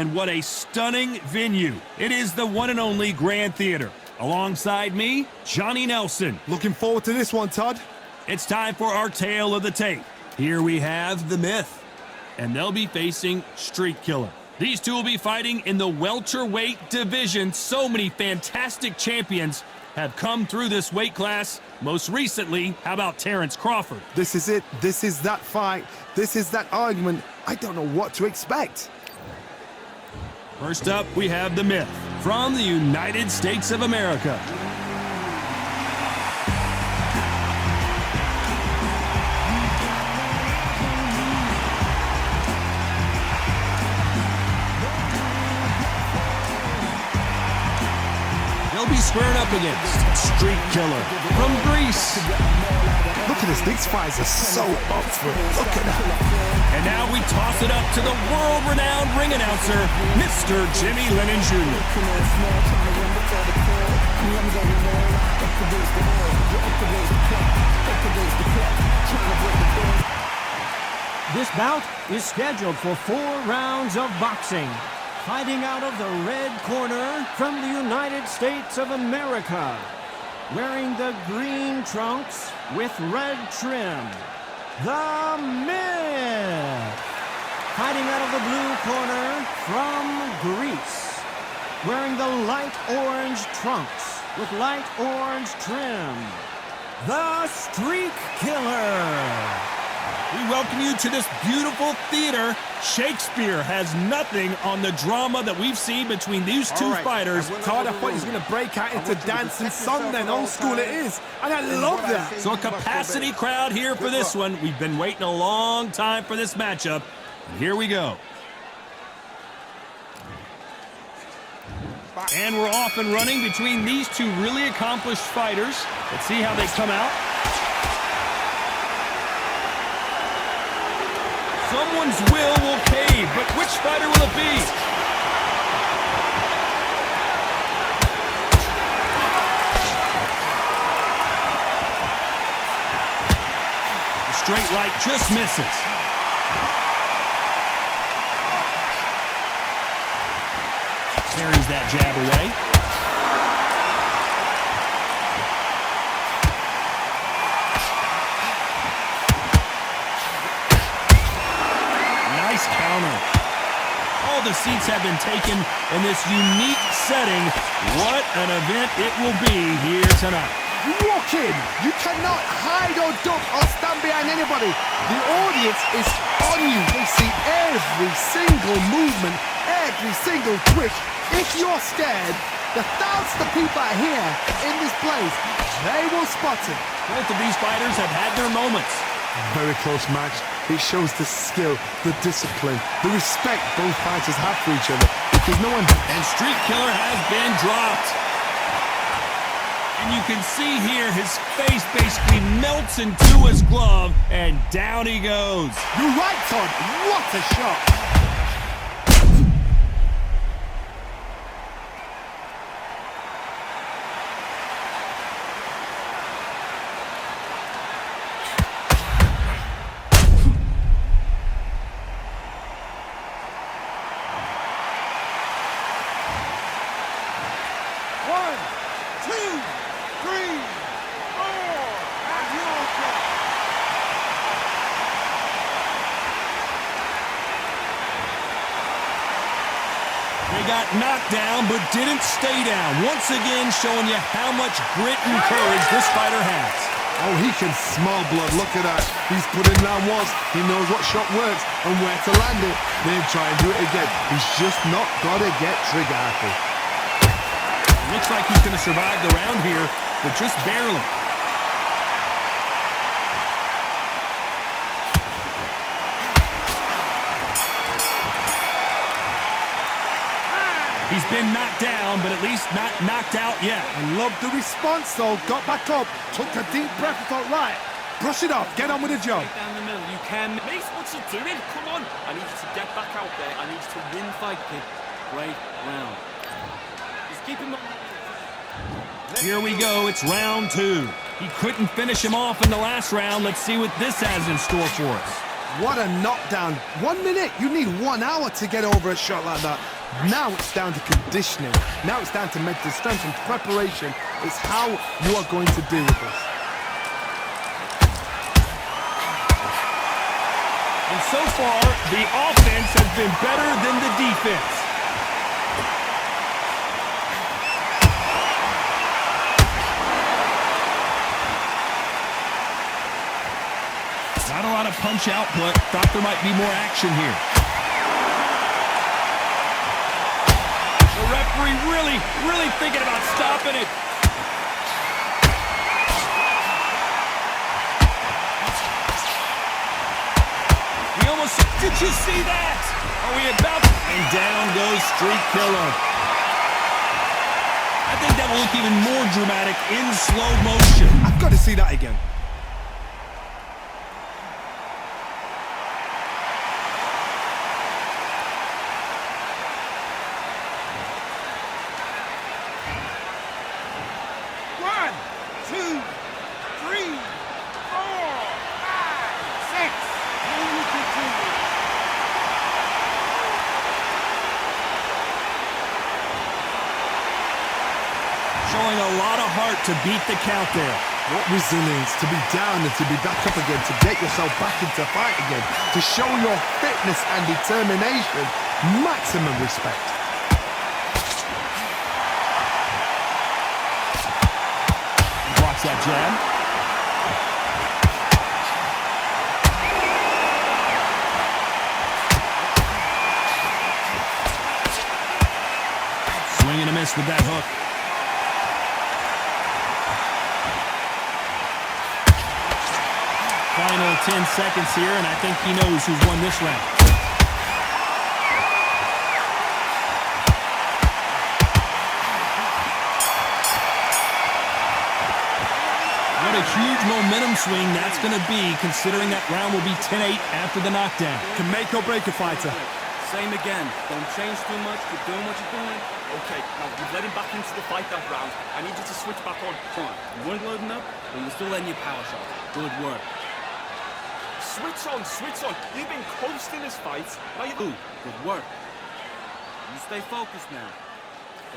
And what a stunning venue. It is the one and only Grand Theater. Alongside me, Johnny Nelson. Looking forward to this one, Todd. It's time for our tale of the tape. Here we have the Myth, and they'll be facing Streak Killer. These two will be fighting in the welterweight division. So many fantastic champions have come through this weight class. Most recently, how about Terrence Crawford? This is it. This is that fight. This is that argument. I don't know what to expect. First up, we have the Myth from the United States of America. He'll be squaring up against Streak Killer from Greece. Look at this. These fights are so up for it. Look at that. And now we toss it up to the world-renowned ring announcer, Mr. Jimmy Lennon Jr. This bout is scheduled for 4 rounds of boxing. Fighting out of the red corner from the United States of America, wearing the green trunks with red trim, the Myth. Fighting out of the blue corner from Greece, wearing the light orange trunks with light orange trim, the Streak Killer. We welcome you to this beautiful theater. Shakespeare has nothing on the drama that we've seen between these two fighters. Todd, I thought he was going to break out into dancing song then. Old school it is. And I love that. So a capacity crowd here for this one. We've been waiting a long time for this matchup. And here we go. And we're off and running between these two really accomplished fighters. Let's see how they come out. Someone's will cave, but which fighter will it be? The straight right just misses. Carries that jab away. Counter. All the seats have been taken in this unique setting. What an event it will be here tonight. You walk in, you cannot hide or duck or stand behind anybody. The audience is on you. They see every single movement, every single twitch. If you're scared, the thousands of people are here in this place. They will spot it. Both of these fighters have had their moments. Very close match. It shows the skill, the discipline, the respect both fighters have for each other. Because no one... And Streak Killer has been dropped. And you can see here his face basically melts into his glove, and down he goes. You're right, Todd. What a shot. Got knocked down, but didn't stay down. Once again, showing you how much grit and courage this fighter has. Oh, he can smell blood. Look at that. He's put in down once. He knows what shot works and where to land it. Then try and do it again. He's just not got to get trigger happy. Looks like he's going to survive the round here, but just barely. He's been knocked down, but at least not knocked out yet. I love the response, though. Got back up, took a deep breath and thought, right, brush it off, get on with the job. Down the middle, you can. Mace, what's he doing? Come on. I need you to get back out there. I need you to win the fight, kid. Great round. He's keeping the... Here we go. It's round 2. He couldn't finish him off in the last round. Let's see what this has in store for us. What a knockdown. 1 minute, you need 1 hour to get over a shot like that. Now it's down to conditioning. Now it's down to mental strength and preparation. It's how you are going to deal with this. And so far, the offense has been better than the defense. Not a lot of punch output. Thought there might be more action here. The referee really thinking about stopping it. He almost... Did you see that? Are we about... And down goes Street Killer. I think that will look even more dramatic in slow motion. I've got to see that again. Showing a lot of heart to beat the count there. What resilience to be down and to be back up again, to get yourself back into fight again, to show your fitness and determination. Maximum respect. Watch that jab. Swing and a miss with that hook. Final 10 seconds here, and I think he knows who's won this round. What a huge momentum swing that's going to be, considering that round will be 10-8 after the knockdown. Can make or break a fighter. Same again. Don't change too much. Keep doing what you're doing. Okay, now you've let him back into the fight that round. I need you to switch back on. Come on. You weren't loading up, but you're still letting your power shot. Good work. Switch on, switch on. You've been coasting this fight. Now you... Ooh, good work. You stay focused now.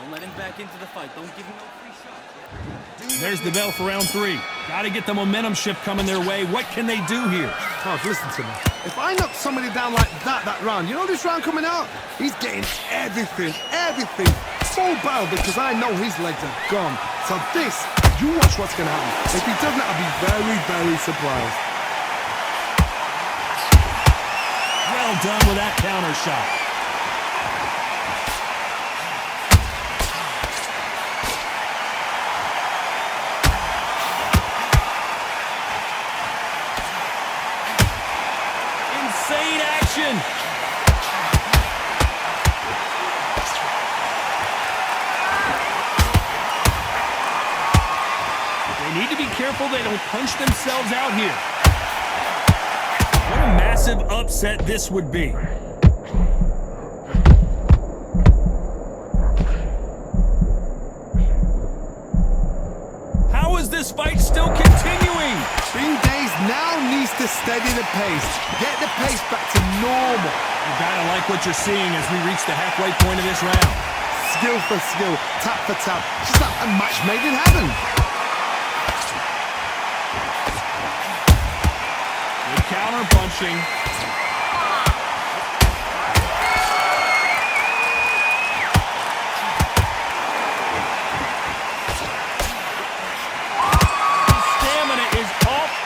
Don't let him back into the fight. Don't give him no free shots. There's the bell for round 3. Got to get the momentum shift coming their way. What can they do here? Oh, listen to me. If I knock somebody down like that round, you know this round coming out? He's getting everything, full barrel, because I know his legs are gone. So this, you watch what's going to happen. If he doesn't, I'll be very surprised. Well done with that counter shot. Insane action. They need to be careful they don't punch themselves out here. What a massive upset this would be. How is this fight still continuing? Bing Days now needs to steady the pace. Get the pace back to normal. You gotta like what you're seeing as we reach the halfway point of this round. Skill for skill, tap for tap. Just like a match made in heaven. Good counter punching.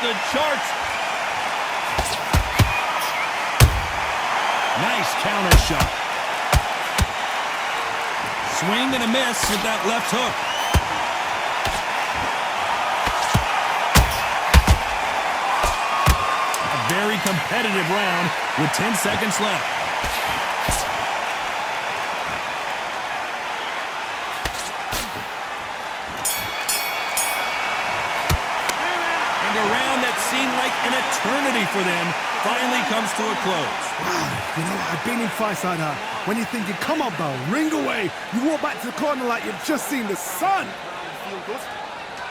The charts. Nice counter shot. Swing and a miss with that left hook. A very competitive round with 10 seconds left. Seemed like an eternity for them finally comes to a close. Wow, you know, I've been in fights like that. When you're thinking, come on, Bell, ring away. You walk back to the corner like you've just seen the sun. You feel good?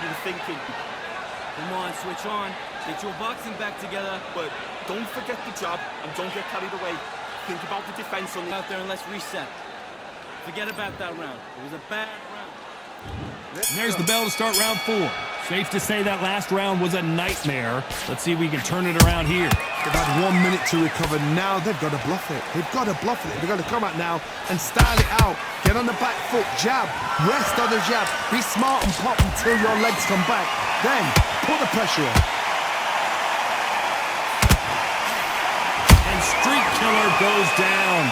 You were thinking, come on, switch on. Get your boxing back together, but Don't forget the jab and don't get carried away. Think about the defense on the out there and let's reset. Forget about that round. It was a bad round. And there's the bell to start round 4. Safe to say that last round was a nightmare. Let's see if we can turn it around here. They've had 1 minute to recover. Now they've got to bluff it. They've got to bluff it. They've got to come out now and style it out. Get on the back foot, jab, rest on the jab. Be smart and pop until your legs come back. Then put the pressure on. And Street Killer goes down.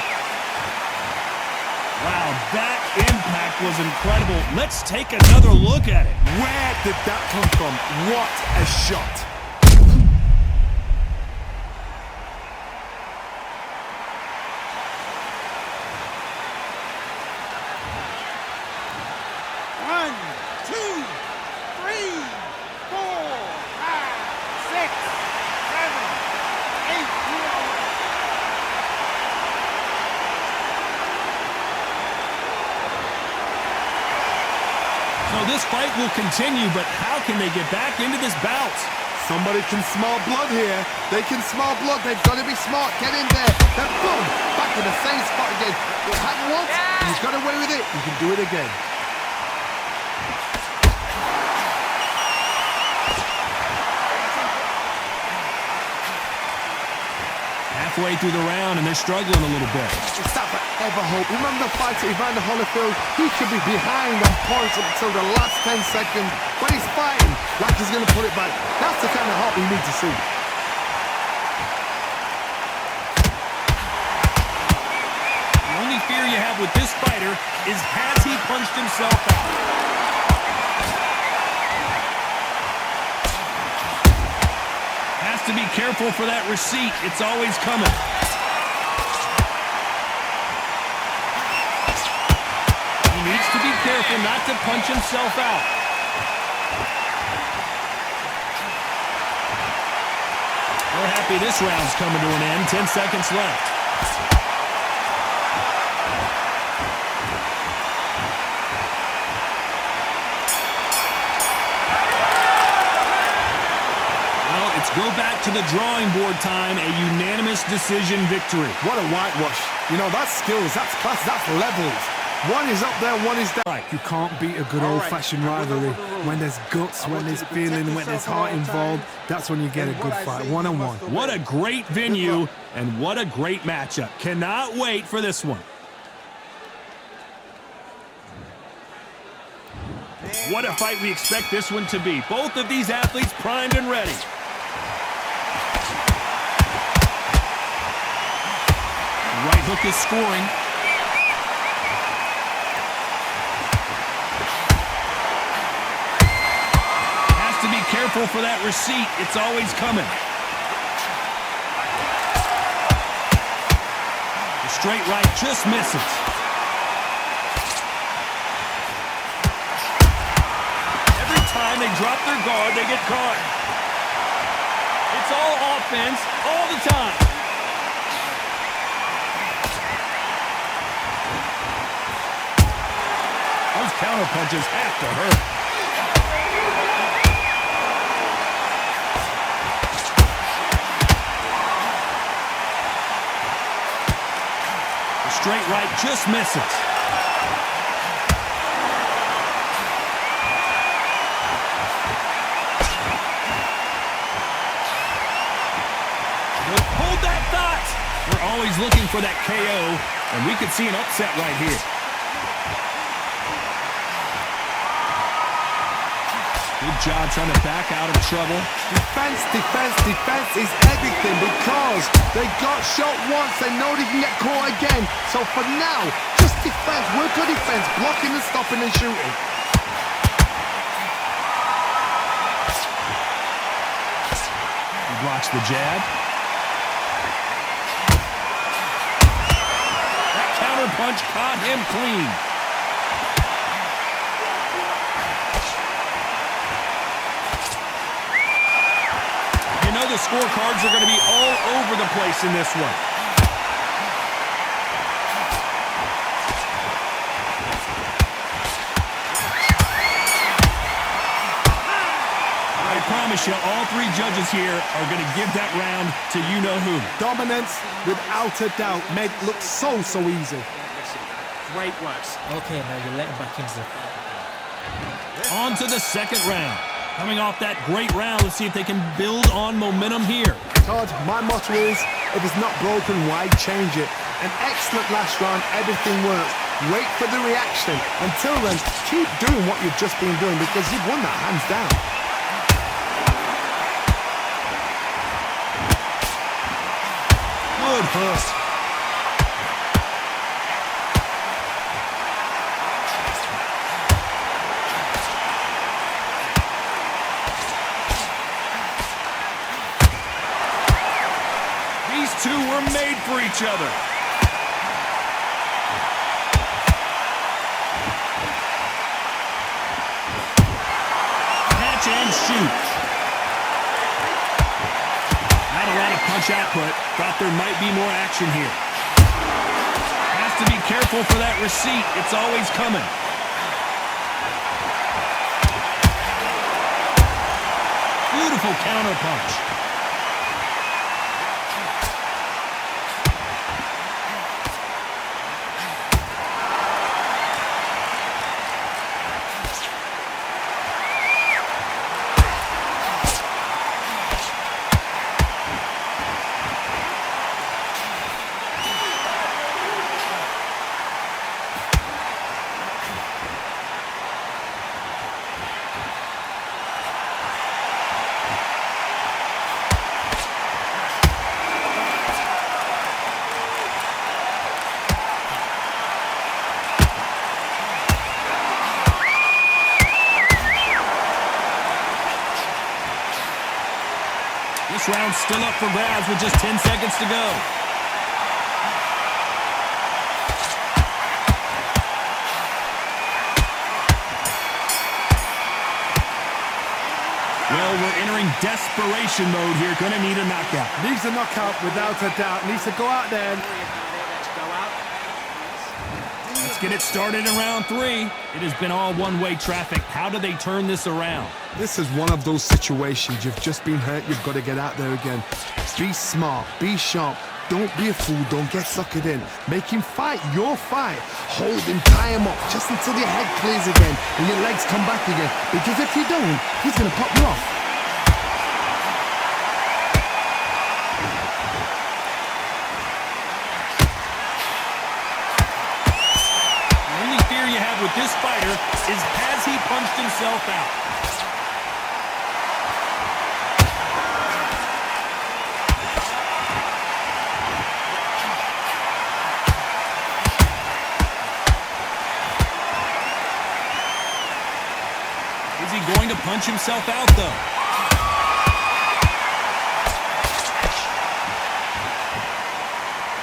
Wow, that impact was incredible. Let's take another look at it. Where did that come from? What a shot. One, two, three, 4, 5, 6, 7, 8. So this fight will continue, but how can they get back into this bout? Somebody can smell blood here. They can smell blood. They've got to be smart. Get in there. Then boom, back in the same spot again. It happened once. You've got away with it. You can do it again. Halfway through the round, and they're struggling a little bit. It's that forever hope. Remember the fight at Evander Holyfield? He could be behind on points up until the last 10 seconds, but he's fighting like he's going to put it back. That's the kind of hope we need to see. The only fear you have with this fighter is has he punched himself out? Has to be careful for that receipt. It's always coming. He needs to be careful not to punch himself out. We're happy this round's coming to an end. 10 seconds left. Go back to the drawing board time, a unanimous decision victory. What a whitewash. You know, that's skills, that's class, that's levels. One is up there, one is down. You can't beat a good old-fashioned rivalry. When there's guts, when there's feeling, when there's heart involved, that's when you get a good fight, one-on-one. What a great venue, and what a great matchup. Cannot wait for this one. What a fight we expect this one to be. Both of these athletes primed and ready. Right hook is scoring. Has to be careful for that receipt. It's always coming. The straight right just misses. Every time they drop their guard, they get caught. It's all offense all the time. Those counter punches have to hurt. The straight right just misses. Hold that thought. We're always looking for that KO, and we could see an upset right here. Good job trying to back out of trouble. Defense, defense, defense is everything because they got shot once. They know they can get caught again. So for now, just defense, work on defense, blocking and stopping and shooting. He blocks the jab. That counter punch caught him clean. You know the scorecards are going to be all over the place in this one. I promise you, all three judges here are going to give that round to you-know-who. Dominance, without a doubt, made it look so easy. Great works. Okay, now you let him back into the fight. On to the second round. Coming off that great round, let's see if they can build on momentum here. Todd, my motto is, if it's not broken, why change it? An excellent last round, everything works. Wait for the reaction. Until then, keep doing what you've just been doing because you've won that hands down. Good hook. These two were made for each other. Catch and shoot. Not a lot of punch output. Thought there might be more action here. Has to be careful for that receipt. It's always coming. Beautiful counter punch. This round's still up for grabs with just 10 seconds to go. Well, we're entering desperation mode here. Gonna need a knockout. Needs a knockout without a doubt. Needs to go out there. Let's get it started in round 3. It has been all one-way traffic. How do they turn this around? This is one of those situations. You've just been hurt. You've got to get out there again. Be smart. Be sharp. Don't be a fool. Don't get suckered in. Make him fight your fight. Hold him. Tie him up just until your head clears again and your legs come back again. Because if you don't, he's going to pop you off. You have with this fighter is, has he punched himself out? Is he going to punch himself out, though?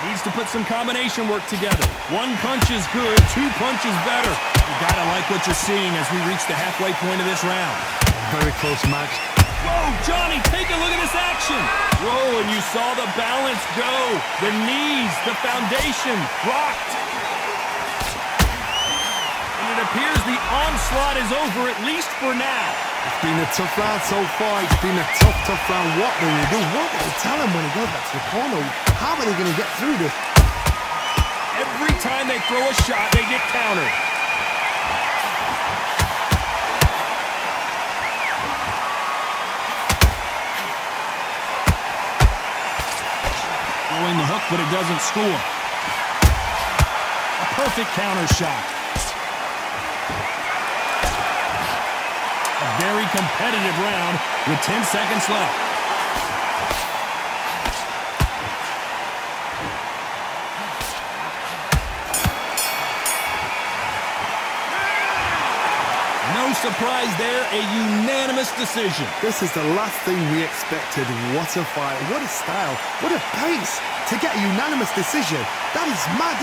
Needs to put some combination work together. One punch is good, 2 punches better. You gotta like what you're seeing as we reach the halfway point of this round. Very close match. Whoa, Johnny, take a look at this action. Whoa, and you saw the balance go. The knees, the foundation, rocked. And it appears the onslaught is over, at least for now. It's been a tough round so far. It's been a tough round. What do they do? What do they tell him when he goes back to the corner? How are they going to get through this? Every time they throw a shot, they get countered. Throwing the hook, but it doesn't score. A perfect counter shot. A very competitive round with 10 seconds left. No surprise there, a unanimous decision. This is the last thing we expected. What a fight. What a style. What a pace to get a unanimous decision. That is mad.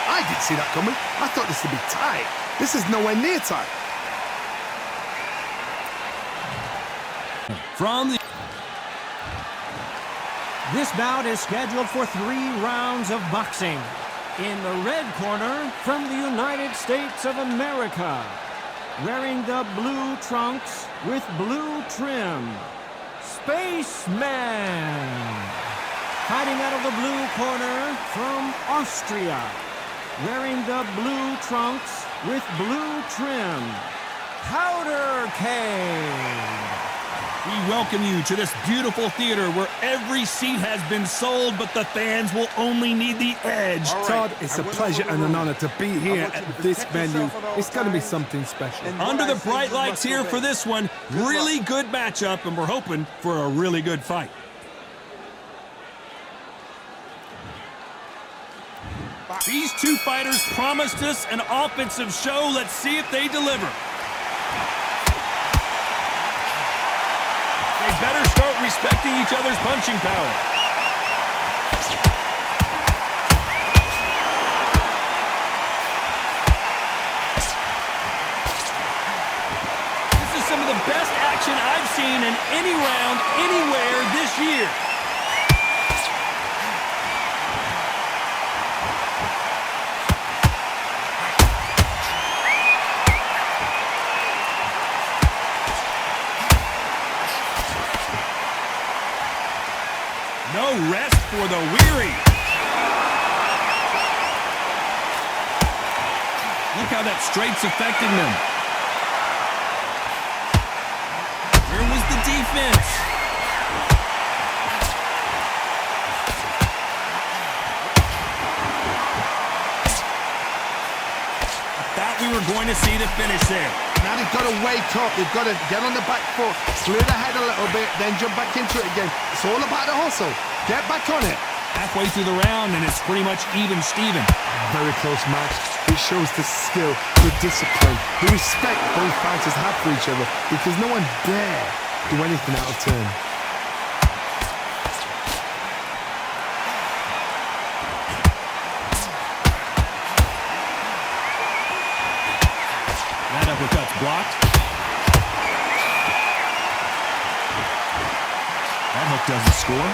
I didn't see that coming. I thought this would be tight. This is nowhere near tight. From the This bout is scheduled for 3 rounds of boxing. In the red corner, from the United States of America, wearing the blue trunks with blue trim, Spaceman. Fighting out of the blue corner from Austria. Wearing the blue trunks with blue trim. Powder Keg. We welcome you to this beautiful theater where every seat has been sold, but the fans will only need the edge. Todd, it's a pleasure and an honor to be here at this venue. It's going to be something special. Under the bright lights here for this one, really good matchup, and we're hoping for a really good fight. These two fighters promised us an offensive show. Let's see if they deliver. They better start respecting each other's punching power. This is some of the best action I've seen in any round, anywhere this year. No rest for the weary. Look how that straight's affecting them. Where was the defense? I thought we were going to see the finish there. Now they've got to wake up. They've got to get on the back foot, clear the head a little bit, then jump back into it again. It's all about the hustle. Get back on it. Halfway through the round, and it's pretty much even Steven. Very close match. It shows the skill, the discipline, the respect both fighters have for each other because no one dare do anything out of turn. That uppercut's blocked. That hook doesn't score.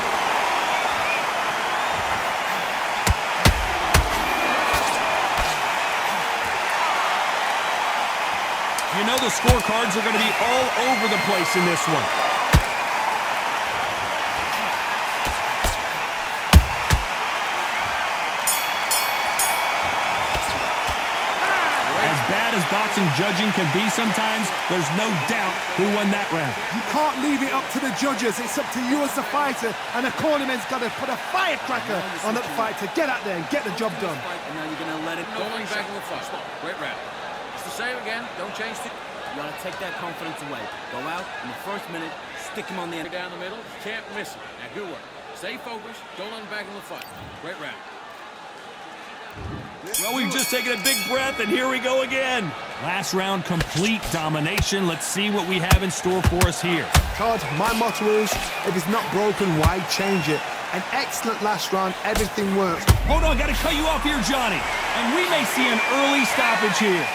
You know the scorecards are going to be all over the place in this one. As bad as boxing judging can be sometimes, there's no doubt who won that round. You can't leave it up to the judges. It's up to you as the fighter, and the cornerman's got to put a firecracker on that fight to get out there and get the job done. And now you're going to let it go. Going back in the fight. Great round. It's the same again. Don't change the... You got to take that confidence away. Go out in the first minute, stick him on the end. Down the middle. Can't miss it. Now, good work. Stay focused. Don't let him back in the fight. Great round. Well, we've just taken a big breath, and here we go again. Last round, complete domination. Let's see what we have in store for us here. Todd, my motto is, if it's not broken, why change it? An excellent last round. Everything works. Hold on, got to cut you off here, Johnny. And we may see an early stoppage here.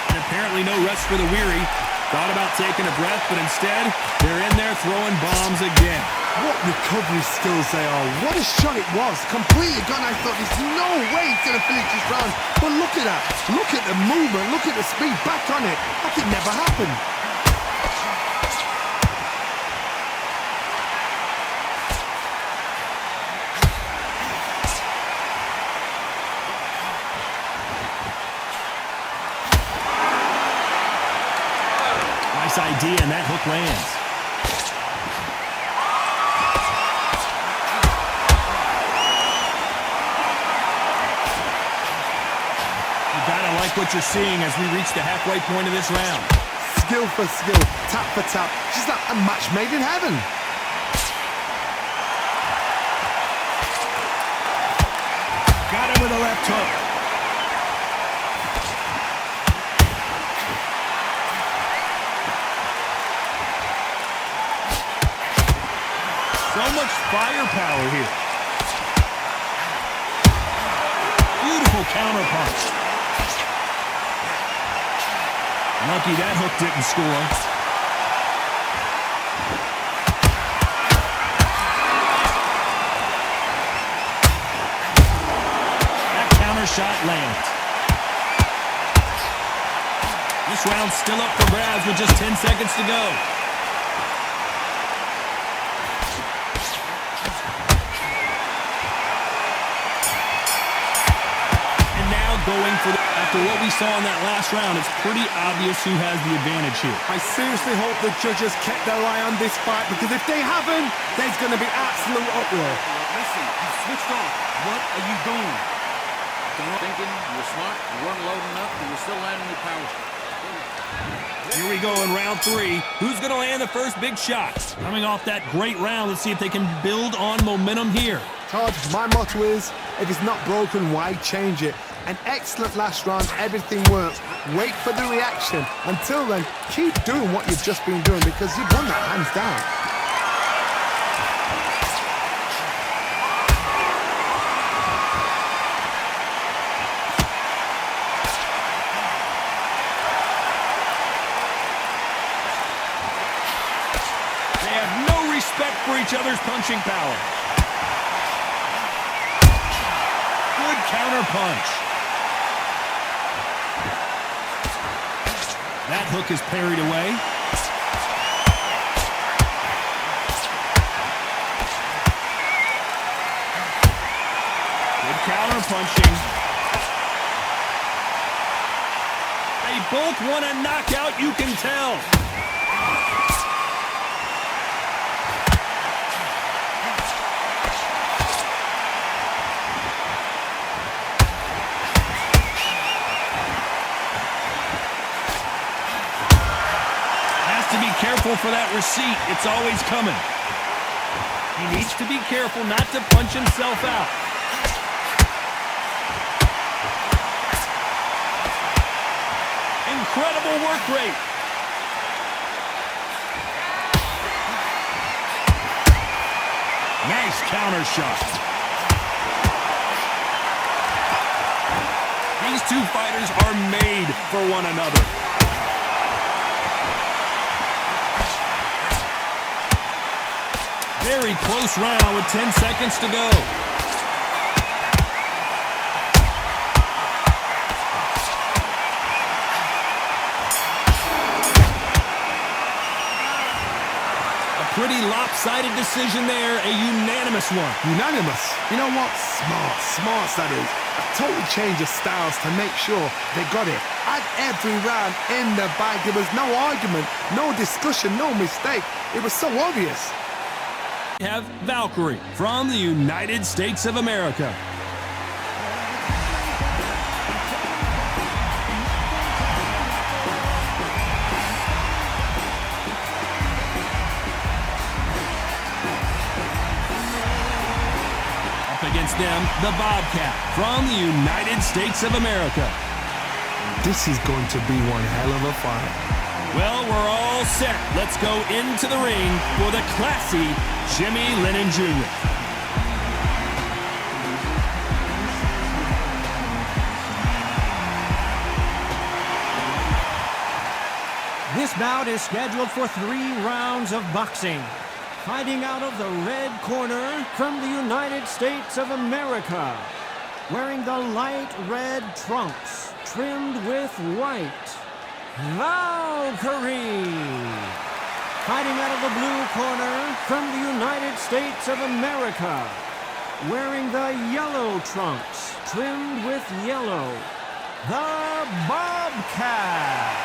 And apparently no rest for the weary. Thought about taking a breath, but instead, they're in there throwing bombs again. What recovery skills they are. What a shot it was. Completely gone. I thought there's no way he's going to finish this round. But look at that. Look at the movement. Look at the speed. Back on it. That could never happen. Nice idea, and that hook lands. You gotta like what you're seeing as we reach the halfway point of this round. Skill for skill. Tap for tap. Just like a match made in heaven. Got him with a left hook. So much firepower here. Beautiful counter punch. Lucky that hook didn't score. That counter shot lands. This round's still up for grabs with just 10 seconds to go. going for the... After what we saw in that last round, it's pretty obvious who has the advantage here. I seriously hope the judges kept their eye on this fight, because if they haven't, there's going to be absolute uproar. Listen, you switched off. What are you doing? Thinking you were smart, you weren't loading up, you were still landing your power shot. Here we go in round 3. Who's going to land the first big shot? Coming off that great round, let's see if they can build on momentum here. Todd, my motto is, if it's not broken, why change it? An excellent last round, everything works. Wait for the reaction. Until then, keep doing what you've just been doing, because you've won that hands down. They have no respect for each other's punching power. Good counter punch. That hook is parried away. Good counter punching. They both want a knockout, you can tell. Careful for that receipt. It's always coming. He needs to be careful not to punch himself out. Incredible work rate. Nice counter shot. These two fighters are made for one another. Very close round with 10 seconds to go. A pretty lopsided decision there, a unanimous one. Unanimous. You know what? Smart that is. A total change of styles to make sure they got it. At every round in the bag, there was no argument, no discussion, no mistake. It was so obvious. We have Valkyrie from the United States of America. Up against them, the Bobcat from the United States of America. This is going to be one hell of a fight. Well, we're all set. Let's go into the ring for the classy Jimmy Lennon Jr. This bout is scheduled for 3 rounds of boxing. Fighting out of the red corner from the United States of America, wearing the light red trunks trimmed with white, Valkyrie. Fighting out of the blue corner from the United States of America, wearing the yellow trunks trimmed with yellow, the Bobcat.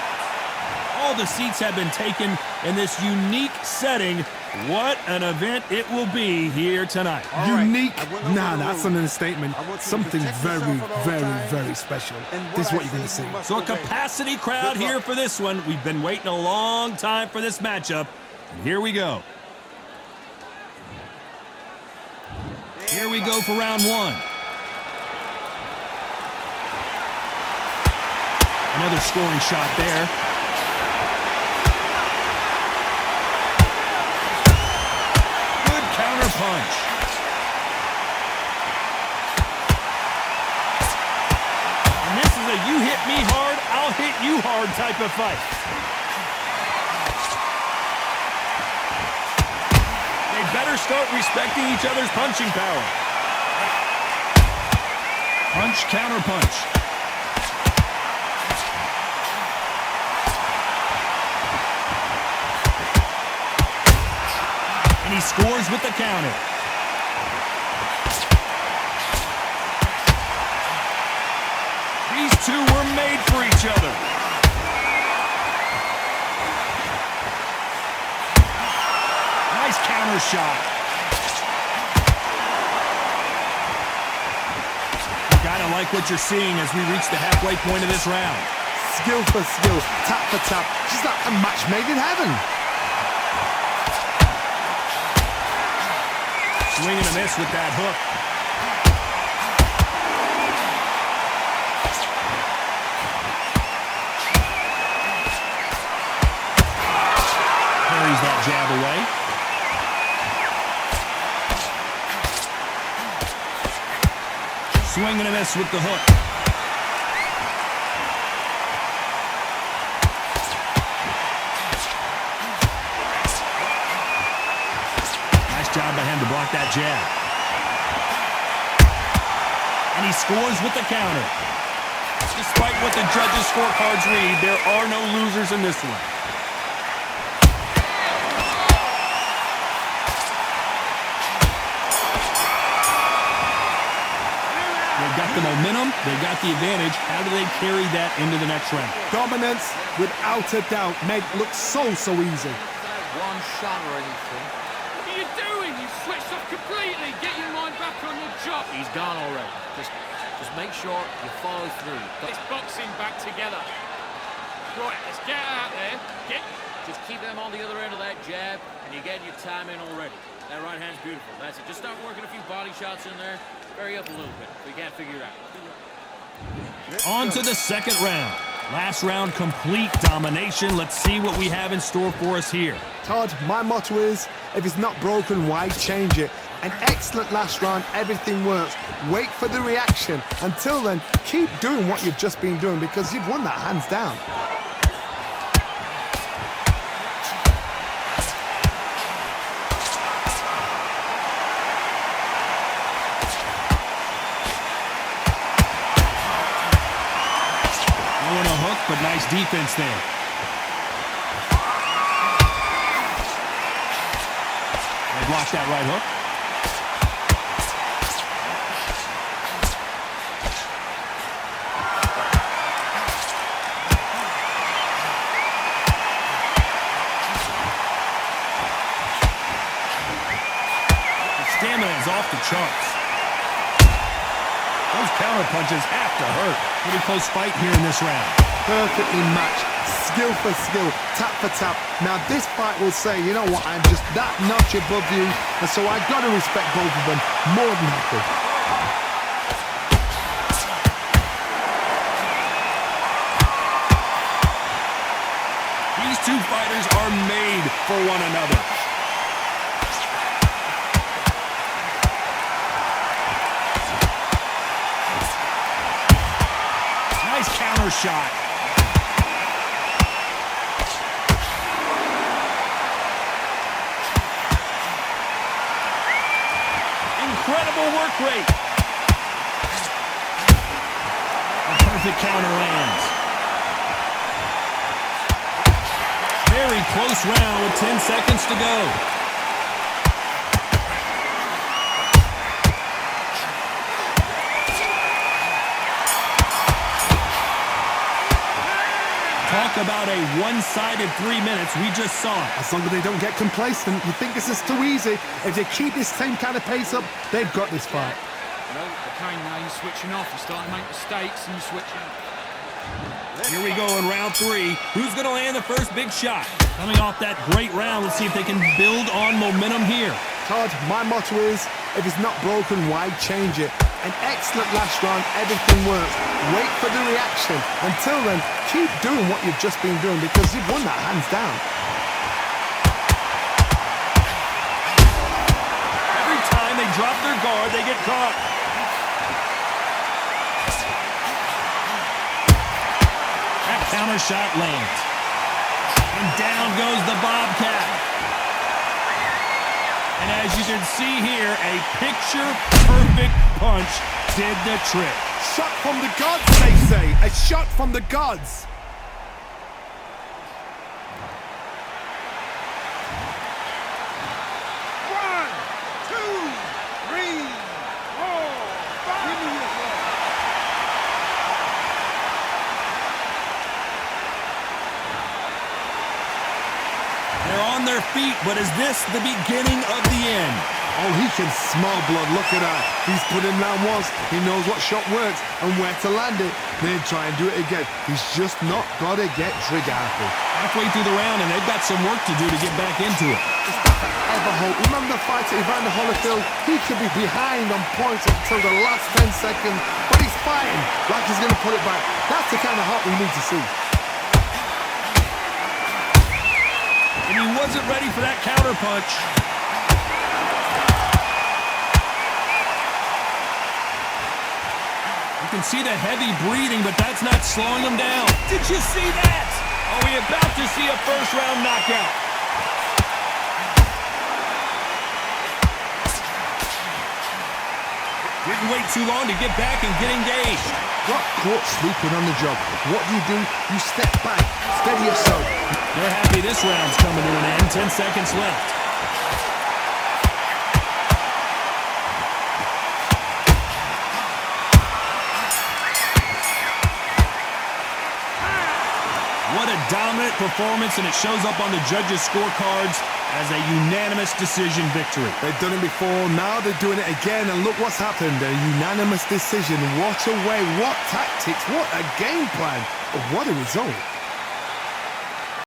All the seats have been taken in this unique setting. What an event it will be here tonight. Unique? Nah, that's an understatement. Something very special. This is what you're going to see. So a capacity crowd here for this one. We've been waiting a long time for this matchup. And here we go. Here we go for round 1. Another scoring shot there. Punch. And this is a you hit me hard, I'll hit you hard type of fight. They better start respecting each other's punching power. Punch, counter punch. He scores with the counter. These two were made for each other. Nice counter shot. You gotta like what you're seeing as we reach the halfway point of this round. Skill for skill, tap for tap. Just like a match made in heaven. Swing and a miss with that hook. Parries that jab away. Swing and a miss with the hook. Nice job by him to block that jab. And he scores with the counter. Despite what the judges' scorecards read, there are no losers in this one. They've got the momentum, they've got the advantage. How do they carry that into the next round? Dominance, without a doubt, made it look so easy. One shot or anything. What are you doing? You switched off completely. Get your mind back on your job. He's gone already. Just make sure you follow through. This boxing back together. Right, let's get out there. Just keep them on the other end of that jab, and you're getting your time in already. That right hand's beautiful. That's it. Just start working a few body shots in there. Vary up a little bit. We can't figure it out. On to the second round. Last round, complete domination. Let's see what we have in store for us here. Todd, my motto is, if it's not broken, why change it? An excellent last round, everything works. Wait for the reaction. Until then, keep doing what you've just been doing because you've won that hands down. Throwing a hook, but nice defense there. They blocked that right hook. Stamina is off the charts. Those counter punches have to hurt. Pretty close fight here in this round. Perfectly matched, skill for skill, tap for tap. Now this fight will say, you know what, I'm just that notch above you, and so I got to respect both of them more than happy. These two fighters are made for one another. Nice counter shot. Incredible work rate. A perfect counter lands. Very close round with 10 seconds to go. Talk about a one-sided 3 minutes. We just saw it. As long as they don't get complacent, you think this is too easy. If they keep this same kind of pace up, they've got this fight. Well, okay, now you're switching off. You're starting to make mistakes and you're switching. Here we go in round 3. Who's going to land the first big shot? Coming off that great round, let's see if they can build on momentum here. Todd, my motto is, if it's not broken, why change it? An excellent last round, everything works. Wait for the reaction. Until then, keep doing what you've just been doing because you've won that hands down. Every time they drop their guard, they get caught. That counter shot lands. And down goes the Bobcat. And as you can see here, a picture-perfect punch did the trick. Shot from the gods, they say. A shot from the gods. their feet, but is this the beginning of the end? Oh, he can smell blood. Look at that. He's put him down once. He knows what shot works and where to land it. Then try and do it again. He's just not got to get trigger happy. Halfway through the round, and they've got some work to do to get back into it. Ever hope. Remember the fight at Evander Holyfield? He could be behind on points until the last 10 seconds, but he's fighting like he's going to put it back. That's the kind of heart we need to see. And he wasn't ready for that counter punch. You can see the heavy breathing, but that's not slowing him down. Did you see that? Are we about to see a first-round knockout? Didn't wait too long to get back and get engaged. Got caught sleeping on the job. What do? You step back, steady yourself. They're happy this round's coming to an end. 10 seconds left. What a dominant performance, and it shows up on the judges' scorecards as a unanimous decision victory. They've done it before, now they're doing it again, and look what's happened. A unanimous decision. What a way, what tactics, what a game plan. What a result.